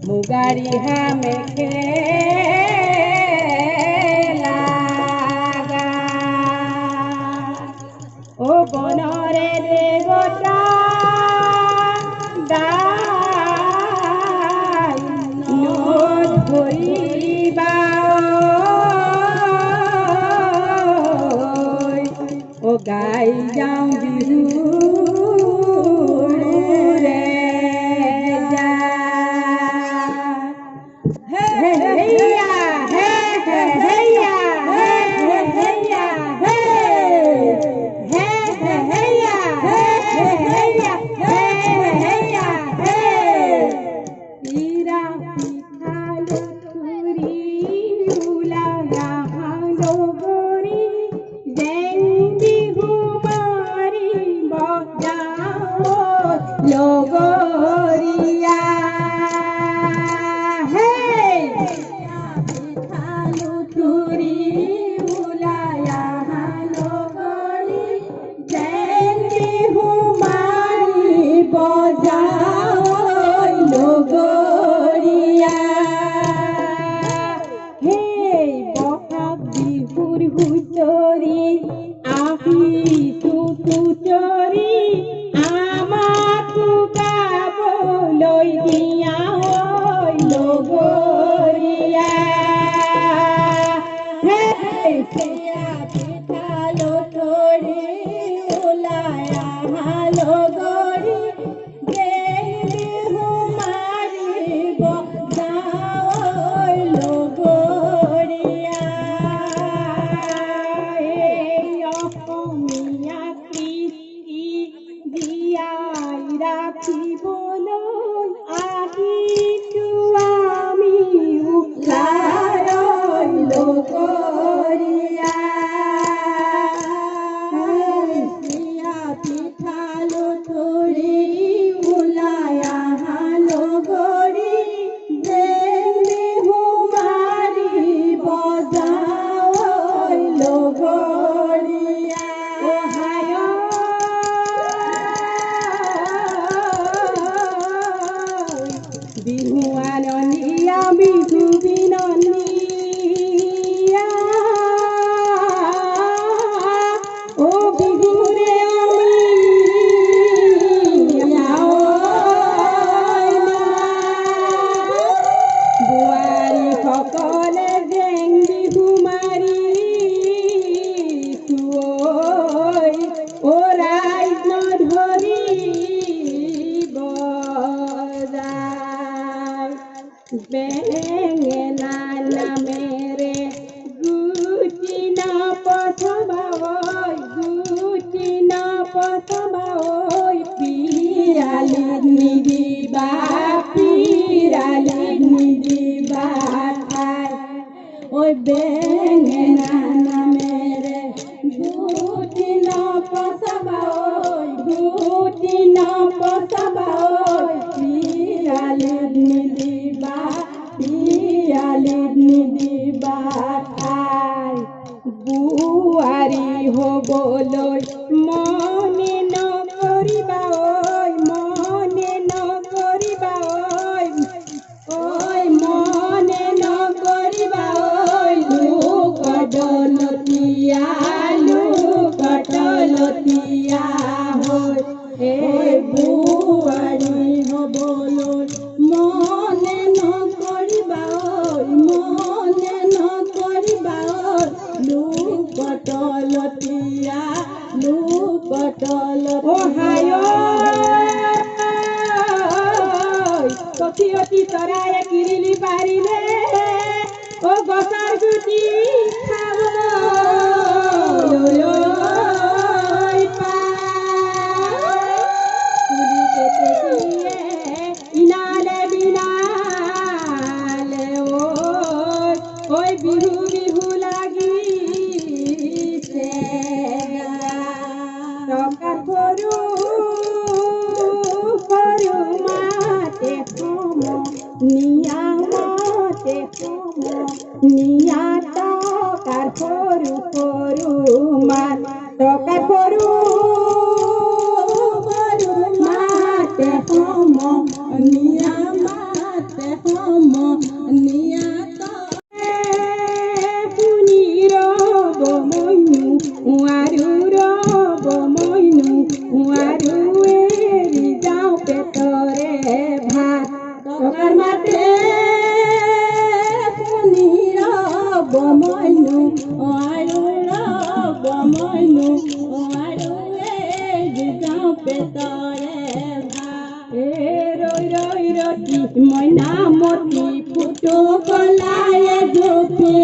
मुगारी हमें खेला ओ बनरे देवता दाई नो धरिबा ओ गाई जाऊं लोगोरिया हे थालू तुरी बुलाया लोगोरी जयंती हुमारी बजाओ लोगोरिया हे बहाग बिहुर हुचोरी आही तू चोरी लोगोरिया हे पिठालो थोड़ी बुलाया लोगोरी देवी हमारी बजाओ लोगोरिया मिया कृति दिया राखी बोलो आही लोगोरिया पिठालो थोड़ी बुलाया लोगोरी देवी हमारी बजाओ लोगोरिया ओहायो बिहुआन निया बिहु बिननिया ओ बिहुरे बुआरी सकले जें बिहुमारी तुओई ओ राइज न धरी बेंगेना मेरे गुची ना पसबाओ पिराली निदिबा थाय ओय बेंगेना मेरे गुची ना पसबाओ पिराली निदिबा थाय बुआरी हो बोलो मने न करिबा मने न करिबा ओय मने न करिबा लुकटलतिया होय ए बुआरी हो बोलो मने न करिबा लुकटलतिया ओहायो कथि अति तराए किरिली पारिले ओ गसार गुटी खाबो इनाले बिनाले ओय बिहु बिहु लागी से टका करू माते हम नियामत মাত টকা সৰু মাতে সমনীয়া মাতে সমনীয়া শুনি ৰব মইনো আৰু ৰব মইনো আৰু এৰি যাওঁ পেটৰে ভাত টকাৰ মাতে শুনি ৰব মইনো আৰু ৰব মইনো আৰু এৰি যাওঁ পেটৰে ভাত ৰৈ ৰৈ ৰতি মইনামতি ফুটো কলায়ে জোপে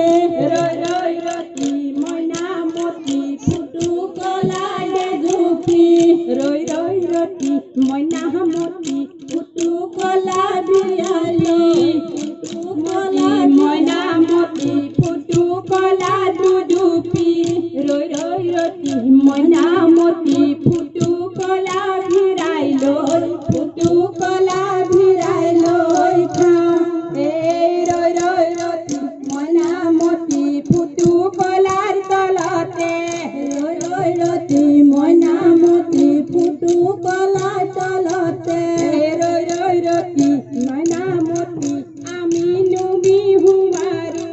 ৰৈ ৰৈ ৰতি মইনামতি ফুটো কলায়ে জোপি ৰৈ ৰৈ ৰতি মইনামতি ফুটো কলা বিয়ালি ফুটো কলা মইনামতি ফুটো কলা দুডুপি ৰৈ ৰৈ ৰতি মইনামতি ফুটো কলা ভিৰাই লৈ ফুটো কলা ভিৰাই লৈ খাওঁ ৰৈ ৰৈ ৰতি মইনামতি ফুটো কলাৰ তলতে ৰৈ ৰৈ ৰতি মইনামতি ফুটো কলাৰ তলতে ৰৈ ৰৈ ৰতি মইনামতি আমিনো বিহু মাৰো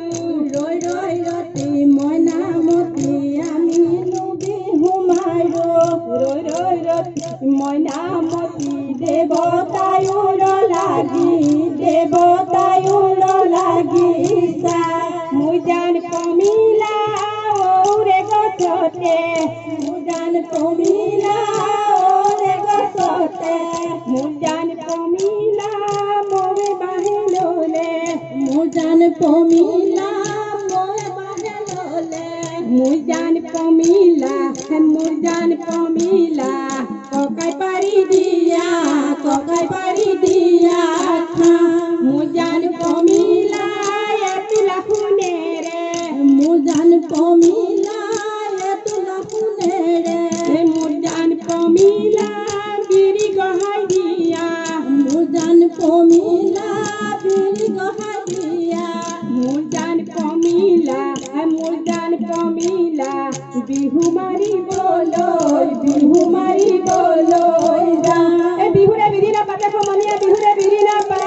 ৰৈ ৰৈ ৰতি মইনামতি আমিনো বিহু মাৰো ৰৈ ৰৈ ৰতি মইনামতি দেৱতায়ুৰ লাগি মই জান কমিলা ওৰে গছতে মই জান কমিলা ওৰে গছতে মই জান কমিলা মোৰে বাহে ললে মই জান কমিলা মোৰে বাহে ললে মই জান কমিলা ককাই পাৰি দিয়া মই জান কমিলা এতুলা শুনেৰে মই জান কমিলা এতুলা শুনেৰে মই জান কমিলা বিৰি গহাই দিয়া মই জান কমিলা বিৰি গহাই দিয়া মই জান কমিলা বিহু মাৰিবলৈ যা বিহুৰে বিধি নাপাতে সমনীয়া বিহুৰে বিধি নাপায়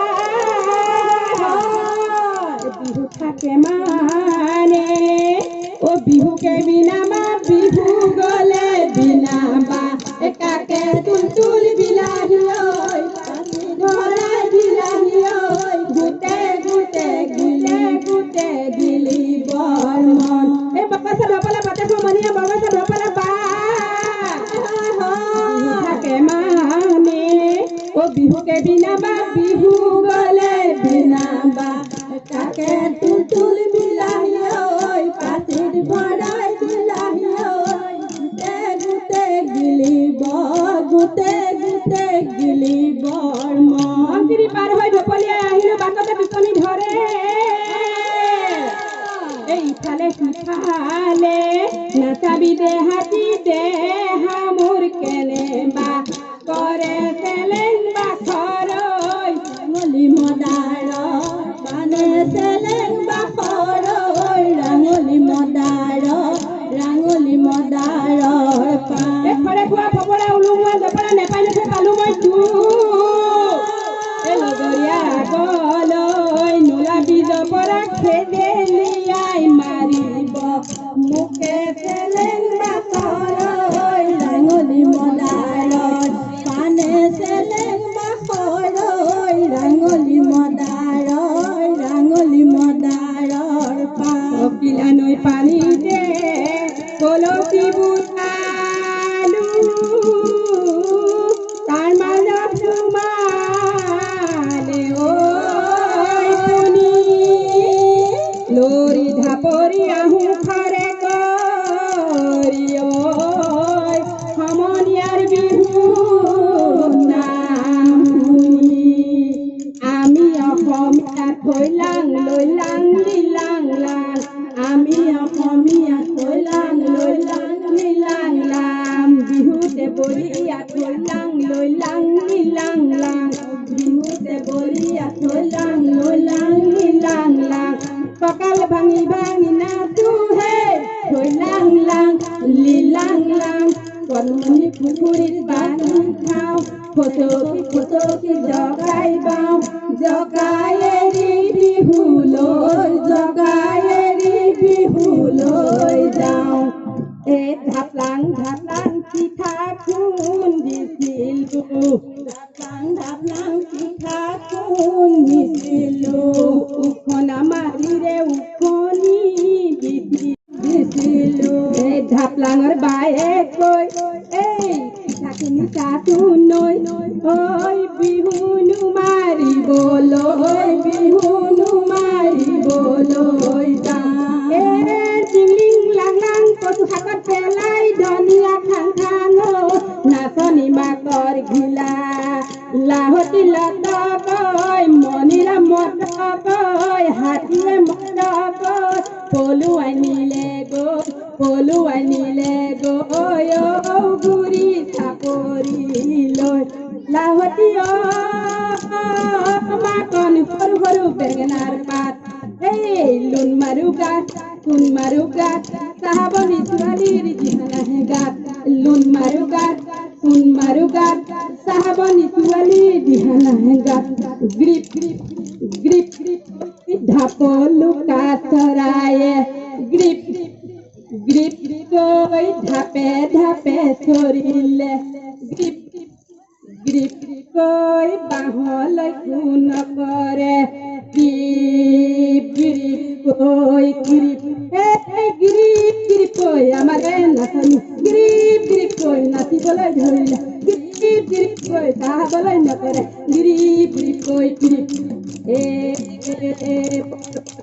বিহু থাকে মানে বিহুকে বিনাবা বিহু গলে বিনাবা একাকে তুল বিলাহী ধৰাই বিলাহী গোটে দিলি বৰ মন বাপা চাব পালে পাতে সমনীয়া বাবা চাব পালে থাকে মানে বিহুকে বিনাবা বিহু গলে বিনাবা তাকে তুল বিলাহী পাচিত ভৰাই বিলাহী গোটে গিলিব মন্দিৰ পাৰ হৈ ঢপলিয়াই আহিলো বাটতে পিছনি ধৰে এইফালে সিফালে নাচাবি দেহা মোৰ কেনেবা কৰে চেলেং বাখৰৈ ৰাঙলী মদাৰ পানে চেলেং বাখৰৈ ৰাঙলী মদাৰৰ পানে খোৱা ফপৰা ওলোমোৱা জপৰা নেপাই নেপাই পালো মই লগৰীয়া আগলৈ নোলাবি জপৰা খেদেলিয়াই মাৰিব মোকে চেলেং বাখৰৈ ৰাঙলী মদাৰৰ পানে চেলেং বাখৰৈ ৰাঙলী মদাৰৰ পাকিলা নৈ পানীতে কলসী বুটালো তাৰ মাজত সোমালে শুনি লৰি ঢাপৰি আহোঁ খৰে কৰি সমনীয়াৰ বিহু নাম শুনি আমি অসমীয়া থৈলাং লৈলাং লীলাং লাং আমি অসমীয়া থৈলাং লীলাং লিলাং লাং কনমনি পুকুরির পানি খাও ফসকি জগাই বাও জগায়েরি বিহুলৈ যাও এ ঢাপলাং পিঠা খুন্দিছিলো ঢাপলাং পিঠা খুন্দিছিলো উখনা মাৰিৰে উখনি দিছিলো এই ঢাপলাঙৰ বায়ে কৈ এই পিঠাখিনি তাতো নৈ ঐ বিহুনো মাৰিবলৈ যাওঁ এ জিংলিং লাংলাং কচু শাকত পেলাই ধনিয়া খাং নাচনি মাকৰ ঘিলা লাহতি লতকৈ মণিৰা মতকৈ হাতীয়ে মতকৈ পলুৱাই নিলে গৈ গুৰি চাপৰিলৈ লাহতি মাকন সৰু সৰু বেঙেনাৰ পাত এই লোন মাৰো গাত কোন মাৰো গাত চাহাবনী ছোৱালীৰ দিহানাহে গাত লোন মাৰো গাত কোন মাৰো গাত চাহাবনী ছোৱালীৰ দিহানাহে গাত গ্ৰিপ ঢাপলুকা চৰায়ে গ্ৰিপ কৈ ঢাপে চৰিলে গ্ৰিপ কৈ বাঁহলৈ কোন কৰে গ্ৰিপ কৈ আমাৰ নাচনি গ্ৰিপ কৈ নাচিবলৈ ধৰিলে গ্ৰিপ কৈ চাবলৈ নকৰে গ্ৰিপ কৈ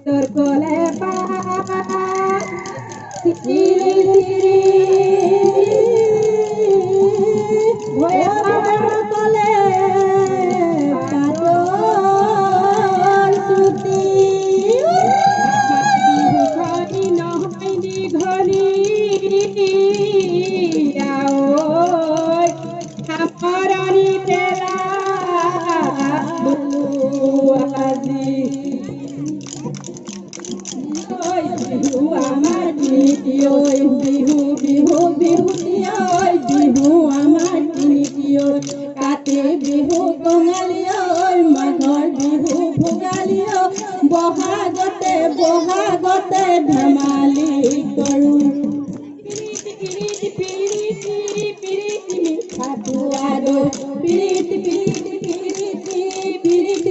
তোৰ কলে কলে বিহু আমাৰ কাতি বিহু কঙালী মাঘৰ বিহু ভোগালী বহাগতে ধেমালি কৰোঁ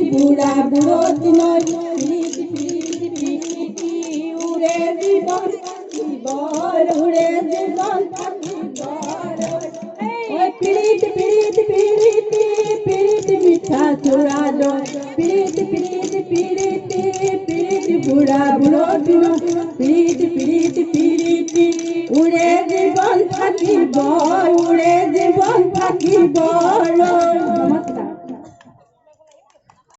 বুঢ়া বুঢ়তী উৰে জীৱন পিৰিতি মিঠা চোৰা পিৰিতি বুঢ়া বুঢ়তী পিৰিতি উৰে জীৱন থাকিব